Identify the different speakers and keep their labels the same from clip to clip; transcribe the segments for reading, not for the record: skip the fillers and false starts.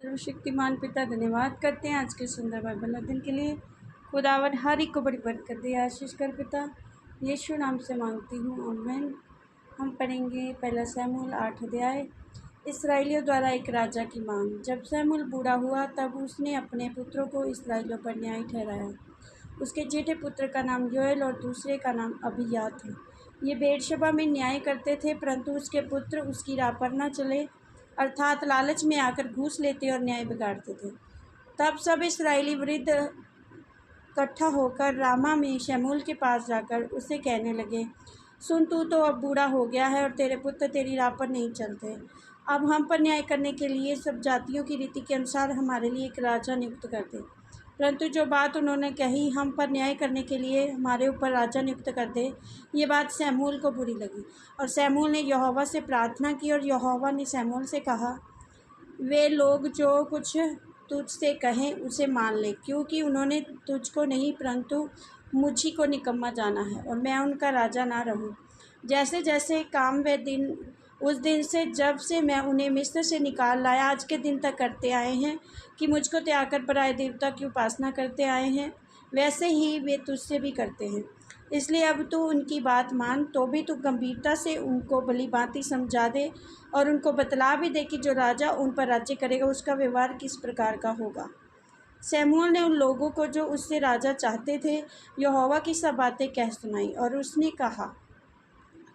Speaker 1: सर्वशक्तिमान पिता धन्यवाद करते हैं आज के सुंदर बाइबल अध्ययन के लिए। खुदावन हर एक को बड़ी बरकत दे, आशीष कर पिता, यीशु नाम से मांगती हूँ, आमीन। हम पढ़ेंगे पहला शमूएल 8 अध्याय। इसराइलियों द्वारा एक राजा की मांग। जब शमूएल बूढ़ा हुआ तब उसने अपने पुत्रों को इसराइलियों पर न्याय ठहराया। उसके जेठे पुत्र का नाम योएल और दूसरे का नाम अबिय्याह था। ये बेर्शेबा में न्याय करते थे, परंतु उसके पुत्र उसकी राह पर न चले, अर्थात लालच में आकर घूस लेते और न्याय बिगाड़ते थे। तब सब इस्राएली वृद्ध इकट्ठा होकर रामा में शमूएल के पास जाकर उसे कहने लगे, सुन, तू तो अब बूढ़ा हो गया है और तेरे पुत्र तेरी राह पर नहीं चलते। अब हम पर न्याय करने के लिए सब जातियों की रीति के अनुसार हमारे लिए एक राजा नियुक्त कर दे। परंतु जो बात उन्होंने कही, हम पर न्याय करने के लिए हमारे ऊपर राजा नियुक्त कर दे, ये बात शमूएल को बुरी लगी। और शमूएल ने यहोवा से प्रार्थना की और यहोवा ने शमूएल से कहा, वे लोग जो कुछ तुझसे कहें उसे मान ले, क्योंकि उन्होंने तुझको नहीं परंतु मुझी को निकम्मा जाना है और मैं उनका राजा ना रहूं। जैसे जैसे काम वे दिन उस दिन से जब से मैं उन्हें मिस्र से निकाल लाया आज के दिन तक करते आए हैं कि मुझको त्याग कर पराए देवता की उपासना करते आए हैं, वैसे ही वे तुझसे भी करते हैं। इसलिए अब तू उनकी बात मान, तो भी तू गंभीरता से उनको भली भांति समझा दे और उनको बतला भी दे कि जो राजा उन पर राज्य करेगा उसका व्यवहार किस प्रकार का होगा। शमूएल ने उन लोगों को जो उससे राजा चाहते थे यहोवा की सब बातें कह सुनाई। और उसने कहा,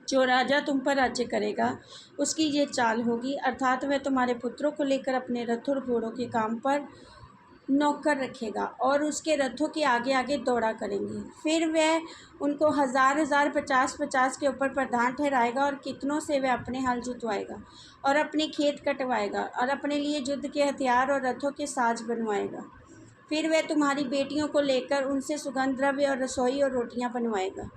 Speaker 1: जो राजा तुम पर राज्य करेगा उसकी ये चाल होगी, अर्थात वह तुम्हारे पुत्रों को लेकर अपने रथों और घोड़ों के काम पर नौकर रखेगा और उसके रथों के आगे आगे दौड़ा करेंगे। फिर वह उनको 1000-1000, 50-50 के ऊपर प्रधान ठहराएगा और कितनों से वह अपने हल जुतवाएगा और अपने खेत कटवाएगा और अपने लिए युद्ध के हथियार और रथों के साज बनवाएगा। फिर वह तुम्हारी बेटियों को लेकर उनसे सुगंध द्रव्य और रसोई और रोटियां बनवाएगा।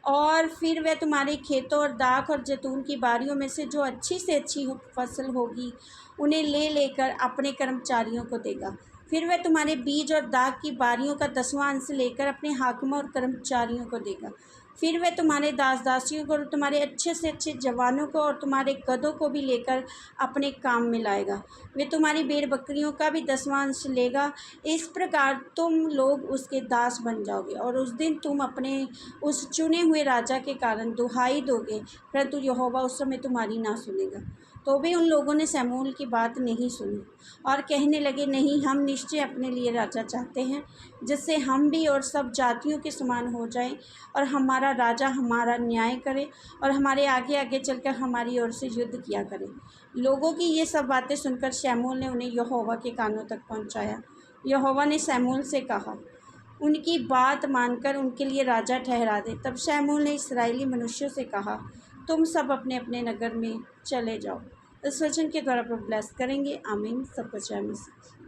Speaker 1: और फिर वह तुम्हारे खेतों और दाख और जैतून की बारियों में से जो अच्छी से अच्छी फसल होगी उन्हें ले लेकर अपने कर्मचारियों को देगा। फिर वह तुम्हारे बीज और दाख की बारियों का 10वां अंश लेकर अपने हाकिमों और कर्मचारियों को देगा। फिर वह तुम्हारे दास दासियों को और तुम्हारे अच्छे से अच्छे जवानों को और तुम्हारे गधों को भी लेकर अपने काम में लाएगा। वे तुम्हारी भेड़ बकरियों का भी 10वां अंश लेगा। इस प्रकार तुम लोग उसके दास बन जाओगे और उस दिन तुम अपने उस चुने हुए राजा के कारण दुहाई दोगे, परंतु यहोवा उस समय तुम्हारी ना सुनेगा। तो भी उन लोगों ने शमूएल की बात नहीं सुनी और कहने लगे, नहीं, हम निश्चय अपने लिए राजा चाहते हैं, जिससे हम भी और सब जातियों के समान हो जाएं और हमारा राजा हमारा न्याय करे और हमारे आगे आगे चलकर हमारी ओर से युद्ध किया करे। लोगों की ये सब बातें सुनकर शमूएल ने उन्हें यहोवा के कानों तक पहुंचाया। यहोवा ने शमूएल से कहा, उनकी बात मानकर उनके लिए राजा ठहरा दे। तब शमूएल ने इस्राएली मनुष्यों से कहा, तुम सब अपने अपने नगर में चले जाओ। इस वचन के द्वारा प्रभु ब्लेस करेंगे, आमीन। सबको जय मसीह।